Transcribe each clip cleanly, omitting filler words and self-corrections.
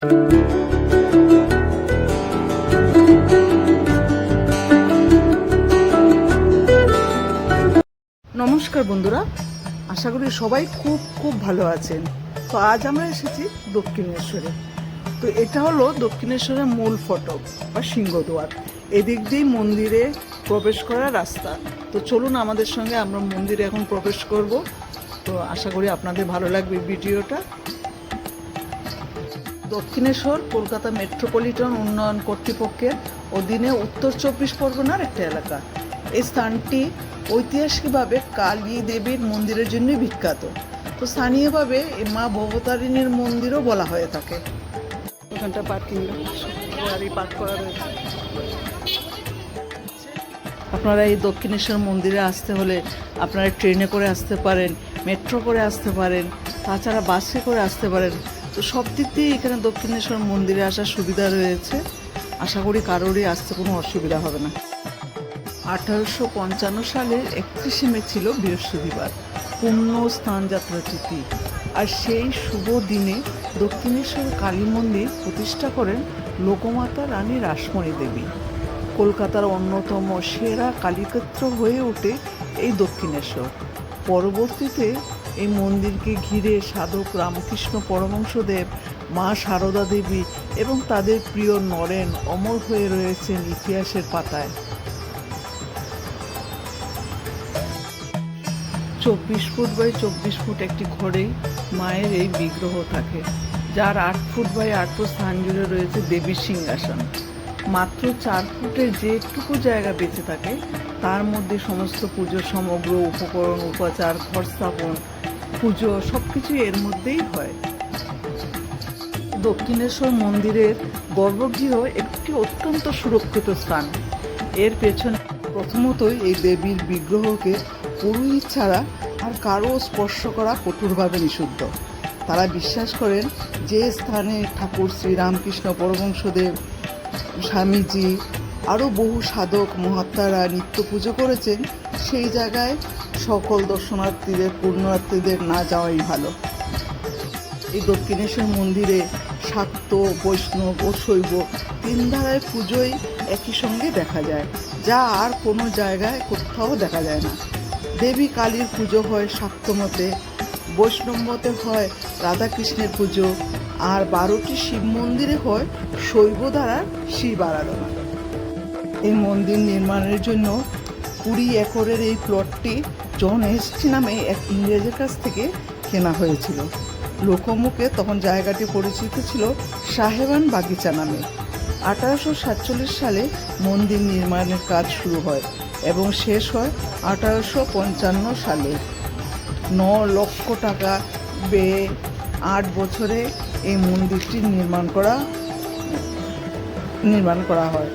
নমস্কার বন্ধুরা, আশা করি সবাই খুব ভালো আছেন। তো আজ আমরা এসেছি দক্ষিণেশ্বরে। তো এটা হলো দক্ষিণেশ্বরের মূল ফটক বা সিংহদুয়ার। এদিক দিয়েই মন্দিরে প্রবেশ করার রাস্তা। তো চলুন আমাদের সঙ্গে, আমরা মন্দিরে এখন প্রবেশ করব। তো আশা করি আপনাদের ভালো লাগবে ভিডিওটা। দক্ষিণেশ্বর কলকাতা মেট্রোপলিটন উন্নয়ন কর্তৃপক্ষের অধীনে উত্তর 24 পরগনার একটা এলাকা। এই স্থানটি ঐতিহাসিকভাবে কালী দেবীর মন্দিরের জন্যই বিখ্যাত। তো স্থানীয়ভাবে এই মা ভবতারিণীর মন্দিরও বলা হয়ে থাকে। ওখানটা পার্কিং গাড়ি পার্ক করা রয়েছে। আপনারা এই দক্ষিণেশ্বর মন্দিরে আসতে হলে আপনারা ট্রেনে করে আসতে পারেন, মেট্রো করে আসতে পারেন, তাছাড়া বাসে করে আসতে পারেন। তো সব দিক দিয়ে এখানে দক্ষিণেশ্বর মন্দিরে আসার সুবিধা রয়েছে। আশা করি কারোরই আসতে কোনো অসুবিধা হবে না। 1855 সালের 31শে মে ছিল বৃহস্পতিবার, পূর্ণ স্থান যাত্রা তিথি। আর সেই শুভ দিনে দক্ষিণেশ্বর কালী মন্দির প্রতিষ্ঠা করেন লোকমাতা রানী রাসমণি দেবী। কলকাতার অন্যতম সেরা কালীক্ষেত্র হয়ে ওঠে এই দক্ষিণেশ্বর। পরবর্তীতে এই মন্দিরকে ঘিরে সাধক রামকৃষ্ণ পরমহংসদেব, মা সারদা দেবী এবং তাদের প্রিয় নরেন অমর হয়ে রয়েছেন ইতিহাসের পাতায়। 24 ফুট বাই 24 ফুট একটি ঘরেই মায়ের এই বিগ্রহ থাকে, যার 8 ফুট বাই 8 ফুট স্থান জুড়ে রয়েছে দেবীর সিংহাসন। মাত্র 4 ফুটের যেটুকু জায়গা বেঁচে থাকে তার মধ্যে সমস্ত পুজোর সমগ্র উপকরণ, উপাচার, ঘর স্থাপন, পুজো সবকিছু এর মধ্যেই হয়। দক্ষিণেশ্বর মন্দিরের গর্ভগৃহ একটি অত্যন্ত সুরক্ষিত স্থান। এর পেছনে প্রথমতই এই দেবীর বিগ্রহকে পুরোহিত ছাড়া আর কারো স্পর্শ করা কঠোরভাবে নিষিদ্ধ। তারা বিশ্বাস করেন যে স্থানে ঠাকুর শ্রীরামকৃষ্ণ পরমহংসদেব, স্বামীজি আরও বহু সাধক মহাত্মারা নিত্য পুজো করেছেন, সেই জায়গায় সকল দর্শনার্থীদের, পুণ্যার্থীদের না যাওয়াই ভালো। এই দক্ষিণেশ্বর মন্দিরে শাক্ত, বৈষ্ণব ও শৈব 3 ধারায় পুজোই একই সঙ্গে দেখা যায়, যা আর কোনো জায়গায় কোথাও দেখা যায় না। দেবী কালীর পুজো হয় শাক্ত মতে, বৈষ্ণব মতে হয় রাধাকৃষ্ণের পুজো, আর 12টি শিব মন্দিরে হয় শৈব ধারার শিব আরাধনা। এই মন্দির নির্মাণের জন্য 20 একরের এই প্লটটি জন এসটি নামে এক ইংরেজের কাছ থেকে কেনা হয়েছিল। লোকমুখে তখন জায়গাটি পরিচিত ছিল সাহেবান বাগিচা নামে। 1847 সালে মন্দির নির্মাণের কাজ শুরু হয় এবং শেষ হয় 1855 সালে। 9 লক্ষ টাকা ব্যয়ে 8 বছরে এই মন্দিরটি নির্মাণ করা হয়।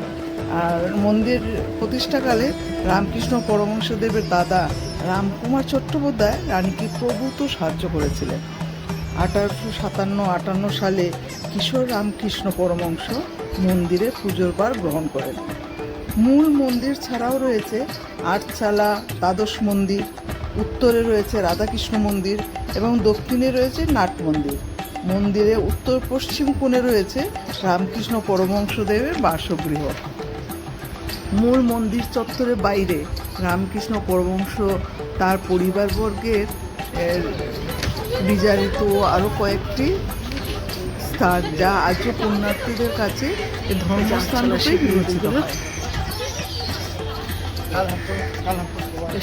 আর মন্দির প্রতিষ্ঠাকালে রামকৃষ্ণ পরমহংসদেবের দাদা রামকুমার চট্টোপাধ্যায় রানীকে প্রভূত সাহায্য করেছিলেন। 1857-58 সালে কিশোর রামকৃষ্ণ পরমহংস মন্দিরে পুজোর ভার গ্রহণ করেন। মূল মন্দির ছাড়াও রয়েছে আটচালা দ্বাদশ মন্দির, উত্তরে রয়েছে রাধাকৃষ্ণ মন্দির এবং দক্ষিণে রয়েছে নাট মন্দির। মন্দিরে উত্তর পশ্চিম কোণে রয়েছে রামকৃষ্ণ পরমহংসদেবের বাসগৃহ। মূল মন্দির চত্বরের বাইরে রামকৃষ্ণ পরমহংস, তার পরিবারবর্গের বিজারিত আরও কয়েকটি স্থান, যা আজও পুণ্যার্থীদের কাছে ধর্মস্থান রূপে বিবেচিত হয়।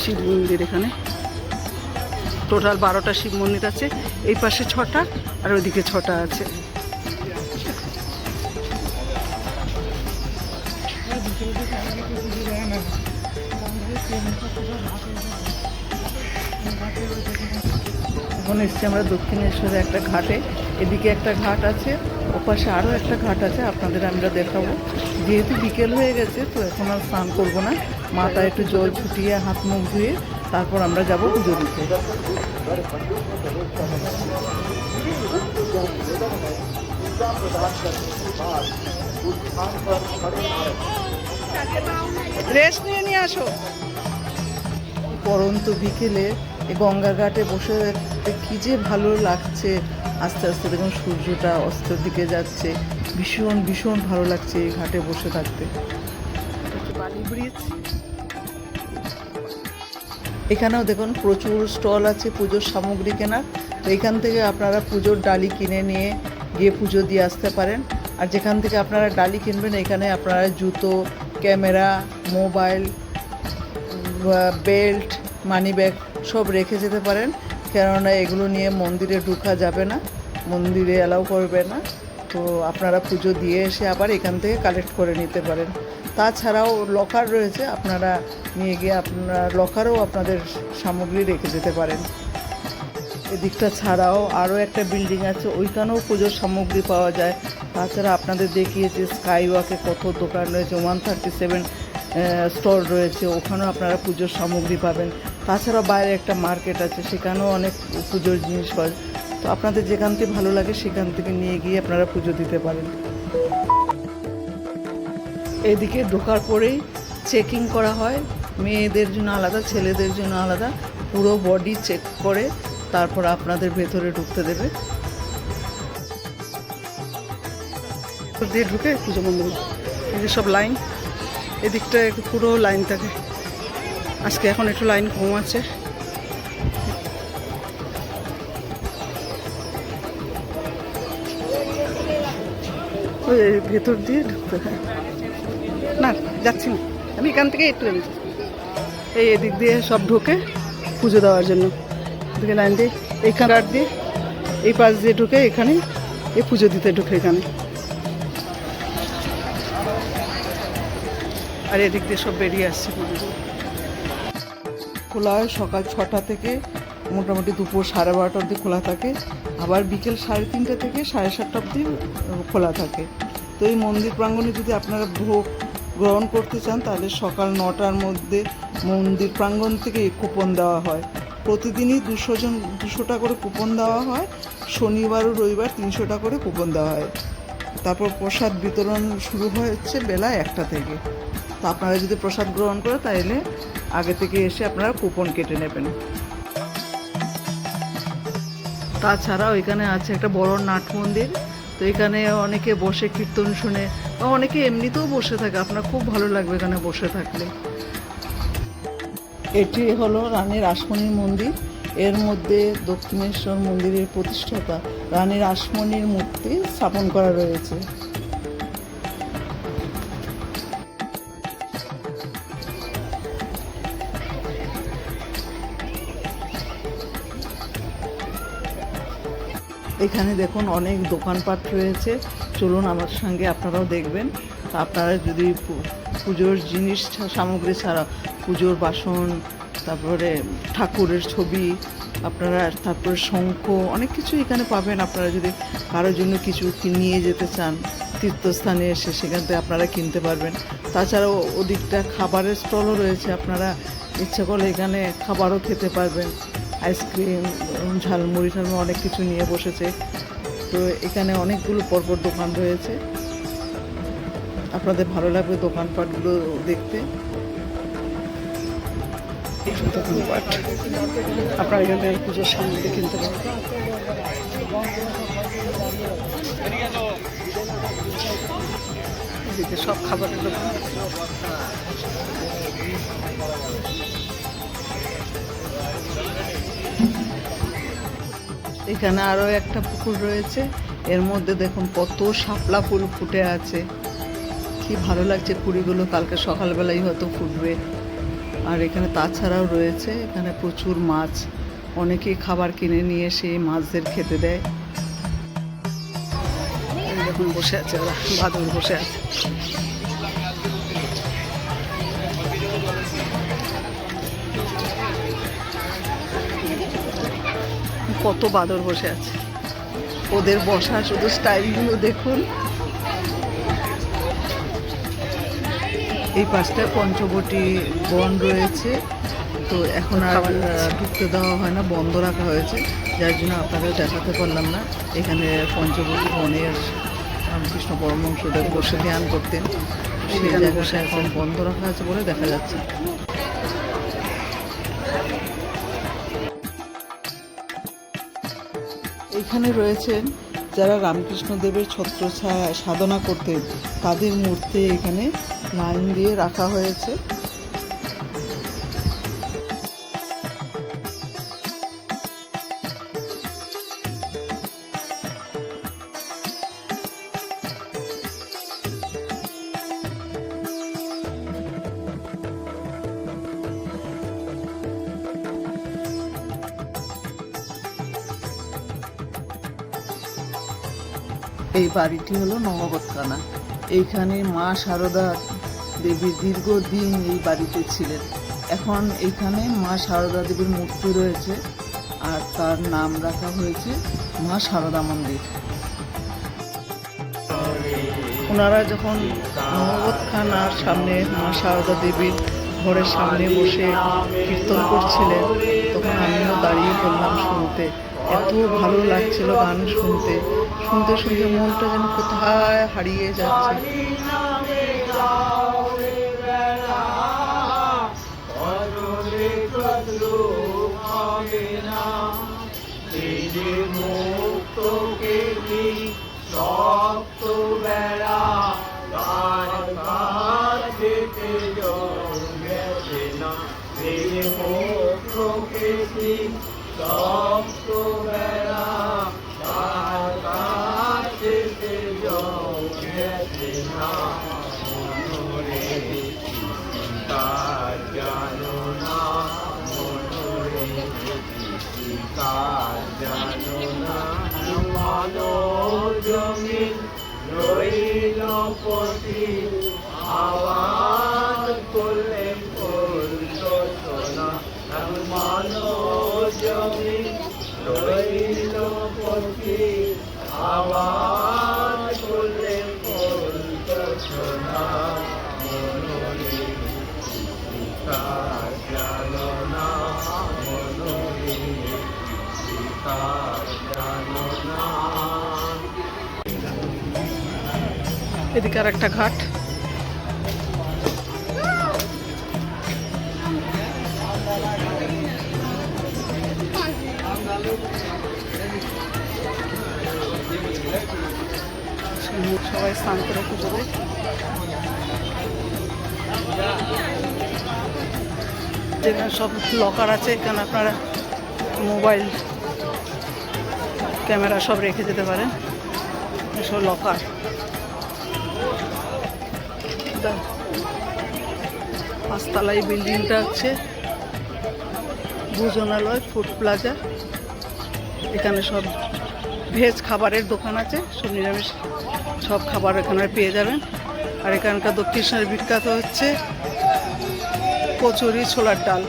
শিব মন্দির, এখানে টোটাল 12টা শিব মন্দির আছে। এই পাশে 6টা আর ওইদিকে 6টা আছে। এখন এসছি আমরা দক্ষিণেশ্বরে একটা ঘাটে। এদিকে একটা ঘাট আছে, ওপাশে আরও একটা ঘাট আছে, আপনাদের আমরা দেখাবো। যেহেতু বিকেল হয়ে গেছে, তো এখন আর স্নান করবো না, মাথায় একটু জল ছুটিয়ে হাত মুখ ধুয়ে তারপর আমরা যাব পুজো দিতে। রেস্ট নিয়ে আসো। পরন্ত বিকেলে এই গঙ্গার ঘাটে বসে কি যে ভালো লাগছে, আস্তে আস্তে দেখুন সূর্যটা অস্তের দিকে যাচ্ছে। ভীষণ ভীষণ ভালো লাগছে এই ঘাটে বসে থাকতে। বালি ব্রিজ, এখানেও দেখুন প্রচুর স্টল আছে পুজোর সামগ্রী কেনার। তো এখান থেকে আপনারা পুজোর ডালি কিনে নিয়ে গিয়ে পুজো দিয়ে আসতে পারেন। আর যেখান থেকে আপনারা ডালি কিনবেন এখানে আপনারা জুতো, camera, mobile, belt, money bag সব রেখে যেতে পারেন, কেননা এগুলো নিয়ে মন্দিরে ঢোকা যাবে না, মন্দিরে অ্যালাউ করবে না। তো আপনারা পুজো দিয়ে এসে আবার এখান থেকে কালেক্ট করে নিতে পারেন। তাছাড়াও লকার রয়েছে, আপনারা নিয়ে গিয়ে আপনার লকারেও আপনাদের সামগ্রী রেখে যেতে পারেন। এদিকটা ছাড়াও আরও একটা বিল্ডিং আছে, ওইখানেও পুজোর সামগ্রী পাওয়া যায়। তাছাড়া আপনাদের দেখিয়েছে স্কাই ওয়াকে কত দোকান রয়েছে, 137 স্টল রয়েছে, ওখানেও আপনারা পুজোর সামগ্রী পাবেন। তাছাড়াও বাইরে একটা মার্কেট আছে, সেখানেও অনেক পুজোর জিনিস পাওয়া যায়। তো আপনাদের যেখান থেকে ভালো লাগে সেখান থেকে নিয়ে গিয়ে আপনারা পুজো দিতে পারেন। এদিকে ঢোকার পরেই চেকিং করা হয়, মেয়েদের জন্য আলাদা, ছেলেদের জন্য আলাদা, পুরো বডি চেক করে তারপর আপনাদের ভেতরে ঢুকতে দেবে। দিয়ে ঢুকে পুজো মন্দিরে এই সব লাইন, এদিকটা পুরো লাইন থাকে। আজকে এখন একটু লাইন কম আছে। ওই ভেতর দিয়ে ঢুকতে হয় না, যাচ্ছি না আমি এখান থেকে একটু এই এদিক দিয়ে সব ঢুকে পুজো দেওয়ার জন্য এদিকে লাইন দিয়ে এইখান কাট দিয়ে এই পাশ দিয়ে ঢুকে এখানে এই পুজো দিতে ঢুকে এখানে। আর এদিক দিয়ে সব বেরিয়ে আসছে। খোলা হয় সকাল 6টা থেকে মোটামুটি দুপুর 12:30 অবধি খোলা থাকে, আবার বিকেল 3:30 থেকে 7:30 অবধি খোলা থাকে। তো এই মন্দির প্রাঙ্গণে যদি আপনারা ভোগ গ্রহণ করতে চান তাহলে সকাল 9টার মধ্যে মন্দির প্রাঙ্গণ থেকে কুপন দেওয়া হয়। প্রতিদিনই 200টা করে কুপন দেওয়া হয়, শনিবার ও রবিবার 300টা করে কুপন দেওয়া হয়। তারপর প্রসাদ বিতরণ শুরু হচ্ছে বেলা 1টা থেকে। তো আপনারা যদি প্রসাদ গ্রহণ করেন তাহলে আগে থেকে এসে আপনারা কুপন কেটে নেবেন। তাছাড়াও এখানে আছে একটা বড় নাট মন্দির, তো এখানে অনেকে বসে কীর্তন শুনে বা অনেকে এমনিতেও বসে থাকে, আপনার খুব ভালো লাগবে এখানে বসে থাকলে। এটি হলো রানী রাসমণির মন্দির। এর মধ্যে দক্ষিণেশ্বর মন্দিরের প্রতিষ্ঠাতা রানী রাসমণির মূর্তি স্থাপন করা রয়েছে। এখানে দেখুন অনেক দোকানপাট রয়েছে, চলুন আমার সঙ্গে আপনারাও দেখবেন। আপনারা যদি পুজোর জিনিস সামগ্রী ছাড়া পুজোর বাসন, তারপরে ঠাকুরের ছবি, আপনারা তারপরে শঙ্খ, অনেক কিছু এখানে পাবেন। আপনারা যদি কারোর জন্য কিছু নিয়ে যেতে চান তীর্থস্থানে এসে, সেখান থেকে আপনারা কিনতে পারবেন। তাছাড়াও ওদিকটা খাবারের স্টলও রয়েছে, আপনারা ইচ্ছা করলে এখানে খাবারও খেতে পারবেন। আইসক্রিম, ঝালমুড়ি ঝালমুড়ি অনেক কিছু নিয়ে বসেছে। তো এখানে অনেকগুলো পরপর দোকান রয়েছে, আপনাদের ভালো লাগবে দোকানপাটগুলো দেখতে। দোকানপাট আপনারা এখান থেকে পুজোর সামগ্রী কিনতে পারবেন। এদিকে সব খাবারের দোকান। এখানে আরও একটা পুকুর রয়েছে, এর মধ্যে দেখুন কত শাপলা ফুল ফুটে আছে, কি ভালো লাগছে কুড়িগুলো, কালকে সকালবেলাই হয়তো ফুটবে। আর এখানে তাছাড়াও রয়েছে এখানে প্রচুর মাছ, অনেকেই খাবার কিনে নিয়ে সেই মাছদের খেতে দেয়। দেখুন বসে আছে ওরা, বাদর বসে আছে। কত বাদর বসে আছে, ওদের বসা শুধু স্টাইলগুলো দেখুন। এই পাশটায় পঞ্চবটি বন রয়েছে, তো এখন আর ঢুকতে দেওয়া হয় না, বন্ধ রাখা হয়েছে, যার জন্য আপনাদের দেখাতে পারলাম না। এখানে পঞ্চবটি বনের রামকৃষ্ণ পরমহংসদেব বসে ধ্যান করতেন, সেই জায়গাটা এখন বন্ধ রাখা আছে বলে দেখা যাচ্ছে। এখানে রয়েছেন যারা রামকৃষ্ণদেবের ছত্রছায়ায় সাধনা করতেন, তাদের মূর্তি এখানে লাইন দিয়ে রাখা হয়েছে। এই বাড়িটি হলো নবাবতখানা। এইখানে মা শারদা দেবী দীর্ঘদিন এই বাড়িতে ছিলেন। এখন এইখানে মা শারদা দেবীর মূর্তি রয়েছে আর তার নাম রাখা হয়েছে মা শারদা মন্দির। ওনারা যখন নবাবতখানার সামনে মা শারদা দেবীর ঘরের সামনে বসে কীর্তন করছিলেন, তখন আমিও দাঁড়িয়ে পড়লাম শুনতে। এত ভালো লাগছিল গান শুনতে শুনতে শুনতে মনটা যেন কোথায় হারিয়ে যাচ্ছে। আওয়াজ করলে জমি রইল পথি আওয়াজ করলে সোনা মনোরে জানো না মনোরে জানো না। এদিকে আর একটা ঘাট। সবাই স্নান করে পুজোতে। যেখানে সব লকার আছে, এখানে আপনারা মোবাইল ক্যামেরা সব রেখে যেতে পারেন। এসব লকার। পাঁচতলা এই বিল্ডিংটা হচ্ছে ভোজনালয় ফুড প্লাজা। এখানে সব ভেজ খাবারের দোকান আছে, সব নিরামিষ সব খাবার এখানে পেয়ে যাবেন। আর এখানকার দক্ষিণেশ্বরের বিখ্যাত হচ্ছে কচুরি, ছোলার ডাল।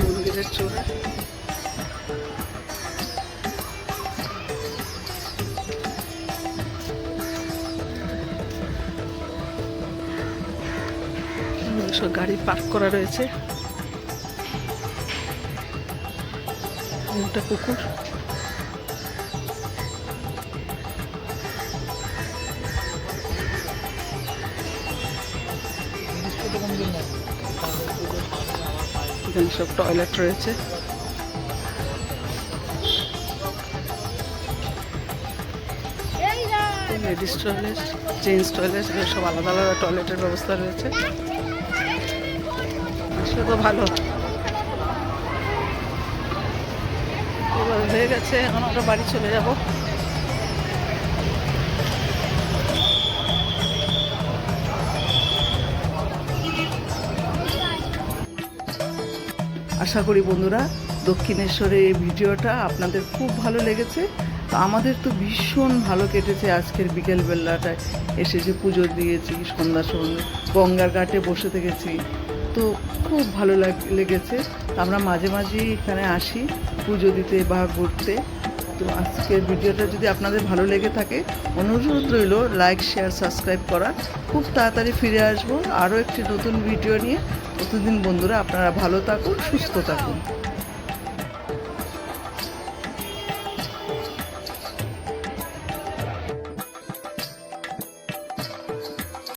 মন্দিরের চূড়া। সব গাড়ি পার্ক করা রয়েছে। একটা পুকুর। এখানে সব টয়লেট রয়েছে। লেডিস টয়লেট, জেন্টস টয়লেট, সব আলাদা আলাদা টয়লেটের ব্যবস্থা রয়েছে। তো ভালো হয়ে গেছে। এখন আমরা বাড়ি চলে যাব। আশা করি বন্ধুরা দক্ষিণেশ্বরের এই ভিডিওটা আপনাদের খুব ভালো লেগেছে। তো আমাদের তো ভীষণ ভালো কেটেছে আজকের বিকেলবেলাটায়। এসে যে পুজো দিয়েছি, সন্ধ্যা গঙ্গার ঘাটে বসে থেকেছি, তো খুব ভালো লেগেছে। আমরা মাঝে মাঝেই এখানে আসি পুজো দিতে বা ঘুরতে। তো আজকের ভিডিওটা যদি আপনাদের ভালো লেগে থাকে, অনুরোধ রইল লাইক, শেয়ার, সাবস্ক্রাইব করার। খুব তাড়াতাড়ি ফিরে আসবো আরও একটি নতুন ভিডিও নিয়ে। ততদিন বন্ধুরা আপনারা ভালো থাকুন, সুস্থ থাকুন।